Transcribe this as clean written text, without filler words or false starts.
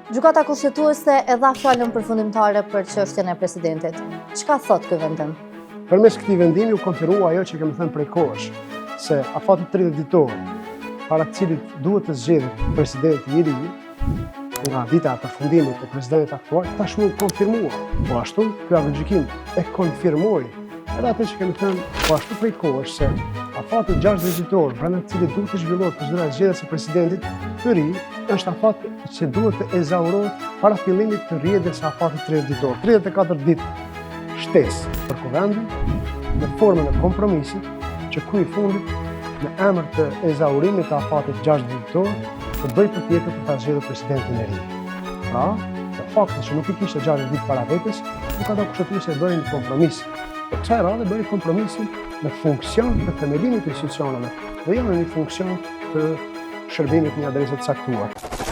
Gjykata kushtetuese e dha fjalën përfundimtare për çështjen e presidentit. Çka thot ky vendim? Përmes këtij vendimi u konfirmua ajo që kemi thënë prej kohësh, se afati 30 ditor, para të cilit duhet të zgjedhet presidenti i ri, nga dita e përfundimit të presidentit aktual, tashmë u konfirmua. Po ashtu, ky aktgjykim e konfirmoi edhe atë që kemi thënë po ashtu prej kohësh, se afati 60 ditor, brenda të cilit duhet të zhvillohet procedura e zgjedhjes së presidentit të ri, është afat që duhet të ezaurohet para fillimit të rrjedhjes së afatit 30 ditor. 34 ditë shtesë për kuvendin në formën e kompromisit që ku i fundit në emër të ezaurimit të afatit 60 ditor të bëj përpjekje për ta zgjedhur presidentin e ri. Pra, në fakti që nuk i kishte 60 ditë para vetes, gjykata kushtetuese bëri një kompromis. Për kësaj radhe bëri kompromisin në funksion të themelimit të institucioneve dhe jo në një funksion të shërbimit një adresë të caktuar.